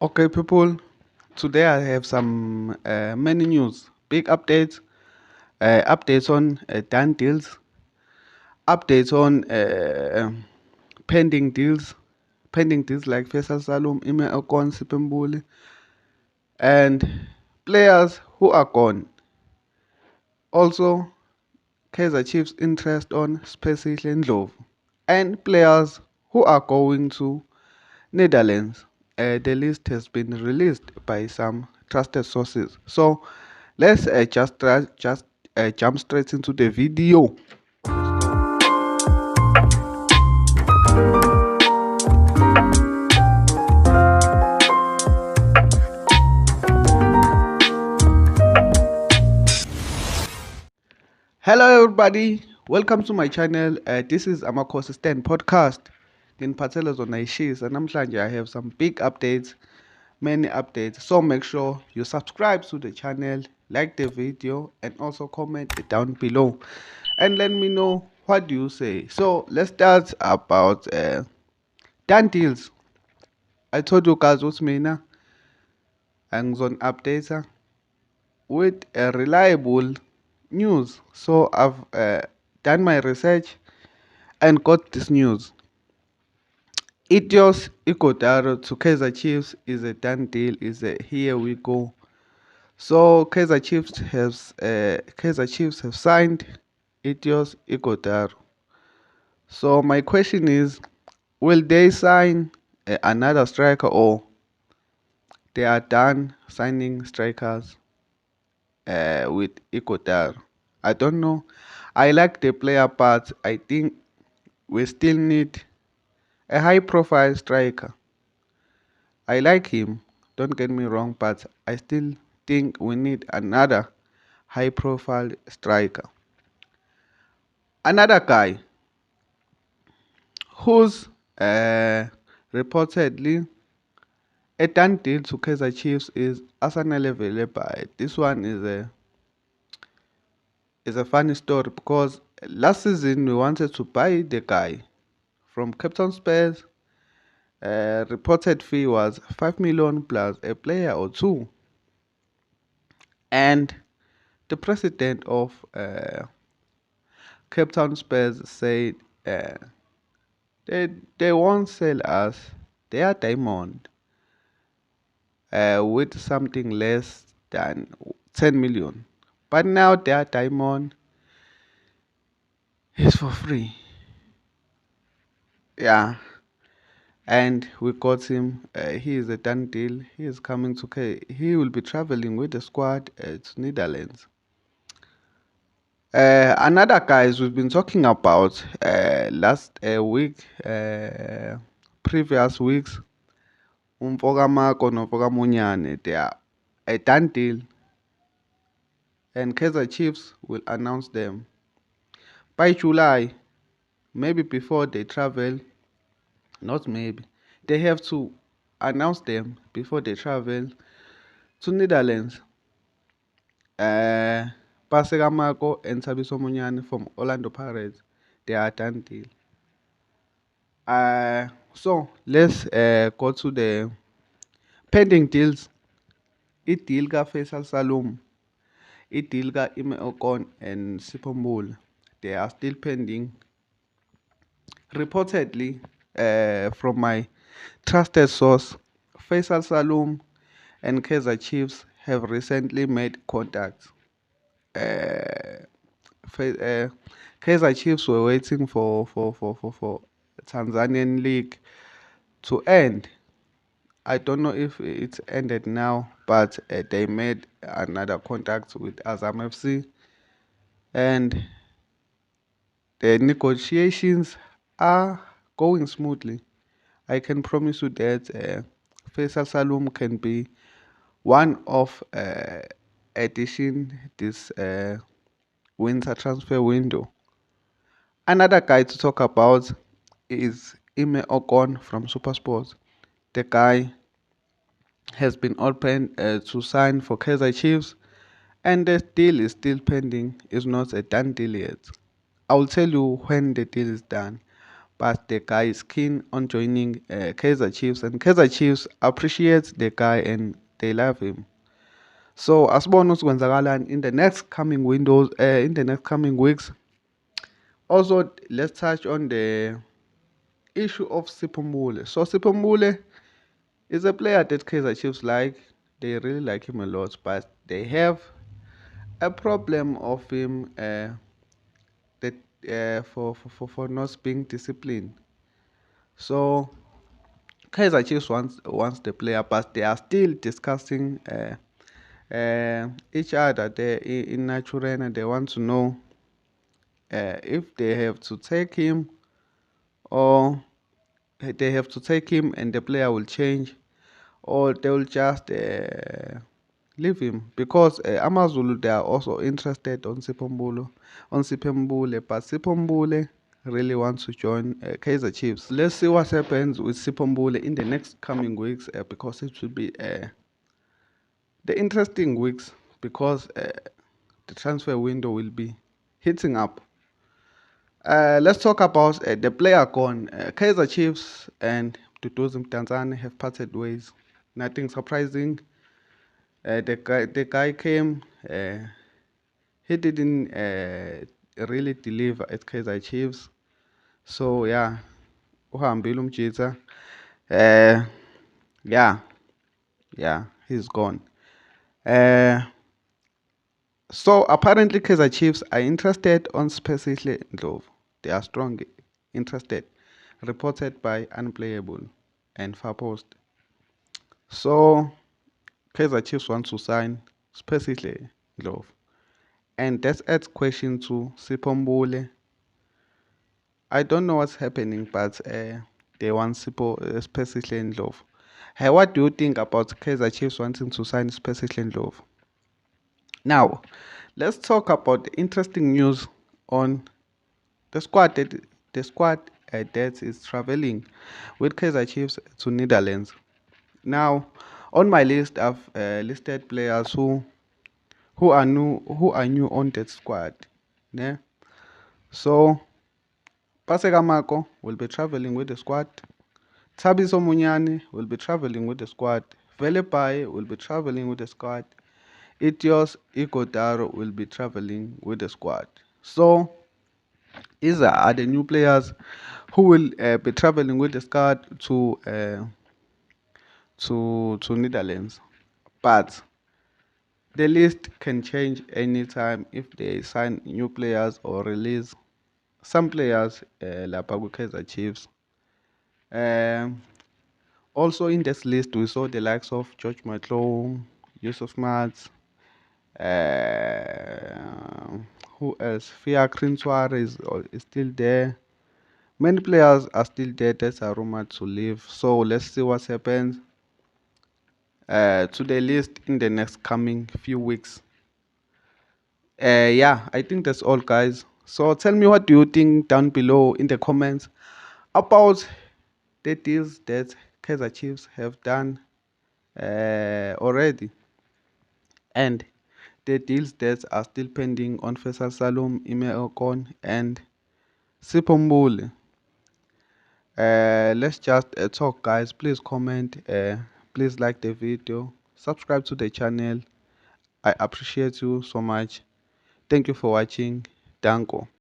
Okay, people. Today I have some many news, big updates, updates on done deals, updates on pending deals like Faisal Salum, Ime Okon, Sipembuli, and players who are gone. Also, Kaizer Chiefs interest on Spacey Ndlovu, and players who are going to Netherlands. The list has been released by some trusted sources. So let's just jump straight into the video. Hello, everybody. Welcome to my channel. This is Amakhosi Stand Podcast. Din phathele zona ishisa namhlanje I have some big updates, many updates. So make sure you subscribe to the channel, like the video, and also comment it down below. And let me know what do you say. So let's start about done deals. I told you guys what's mina angizon updater with a reliable news. So I've done my research and got this news. Etios Igodaro to Kaizer Chiefs is a done deal. Is a here we go. So Kaizer Chiefs have signed Etios Igodaro. So my question is, will they sign another striker, or they are done signing strikers with Igodaro? I don't know. I like the player, but I think we still need a high profile striker. I like him, don't get me wrong, but I still think we need another high profile striker. Another guy who's reportedly a done deal to Kaizer Chiefs is Arsenal Velebay. This one is a funny story because last season we wanted to buy the guy from Captain Spurs. Reported fee was 5 million plus a player or two, and the president of Cape Town Spurs said uh, they won't sell us their diamond with something less than 10 million. But now their diamond is for free. Yeah. And we got him. He is a done deal. He is coming to He will be traveling with the squad to Netherlands. Another guys we've been talking about last week, previous weeks, Mfokamako noMfokamunyane, they are a done deal, and Kaizer Chiefs will announce them by July, maybe before they travel. Not maybe, they have to announce them before they travel to Netherlands. Uh, Pasekamako and Sabiso Munyane from Orlando Pirates, they are done deal. So let's go to the pending deals. I-deal ka-Faisal Salum, i-deal ka-Ime Okon and Sipho Mbula, they are still pending. Reportedly, from my trusted source, Faisal Salum and Kaizer Chiefs have recently made contact. Uh, Kaizer Chiefs were waiting for Tanzanian League to end. I don't know if it's ended now, but they made another contact with Azam FC, and the negotiations are going smoothly. I can promise you that Faisal Salum can be one of addition this winter transfer window. Another guy to talk about is Ime Okon from Supersports. The guy has been open to sign for Kaizer Chiefs, and the deal is still pending. It's not a done deal yet. I will tell you when the deal is done. but the guy is keen on joining Kaizer Chiefs, and Kaizer Chiefs appreciates the guy and they love him. So asibone ukuthi kwenzakalani in the next coming windows, in the next coming weeks. Also, let's touch on the issue of Sipho Mbule. So Sipho Mbule is a player that Kaizer Chiefs like. They really like him a lot, but they have a problem of him that for not being disciplined. So Kaizer Chiefs wants the player, but they are still discussing each other there in Naturena. They want to know if they have to take him or they have to take him and the player will change, or they will just leave him, because Amazulu, they are also interested on Sipho Mbule, but Sipho Mbule really wants to join Kaizer Chiefs. Let's see what happens with Sipho Mbule in the next coming weeks, because it will be the interesting weeks, because the transfer window will be hitting up. Let's talk about the player gone. Kaizer Chiefs and Duduzi Mdantsane have parted ways. Nothing surprising. The guy came. He didn't really deliver at Kaizer Chiefs. So yeah, uhambile umjitsa. Uh, yeah, yeah, he's gone. Uh, so apparently Kaizer Chiefs are interested on Spesihle Ndlovu. They are strong interested. Reported by Unplayable and Farpost. So Kaizer Chiefs want to sign Spesihle Ndlovu. And that adds question to Sipho Mbule. I don't know what's happening, but they want Spesihle Ndlovu. Hey, what do you think about Kaizer Chiefs wanting to sign Spesihle Ndlovu? Now, let's talk about the interesting news on the squad that is traveling with Kaizer Chiefs to Netherlands. Now, on my list, I've listed players who are new on that squad. Yeah. So Paseka Mako will be traveling with the squad. Thabiso Munyane will be traveling with the squad. Vele Pai will be traveling with the squad. Itios Igodaro will be traveling with the squad. So these are the new players who will be traveling with the squad to Netherlands. But the list can change anytime if they sign new players or release some players lapha Kaizer Chiefs. Um, Also in this list, we saw the likes of George Matlow, Yusuf Mats, uh, who else? Fiacre is still there. Many players are still there that are rumored to leave. So let's see what happens to the list in the next coming few weeks. Yeah, I think that's all, guys. So tell me, what do you think down below in the comments about the deals that Kaizer Chiefs have done already, and the deals that are still pending on Faisal Salum, Ime Okon, and Sipho Mbule. Let's just talk, guys. Please comment, please like the video, subscribe to the channel. I appreciate you so much. Thank you for watching. Danko.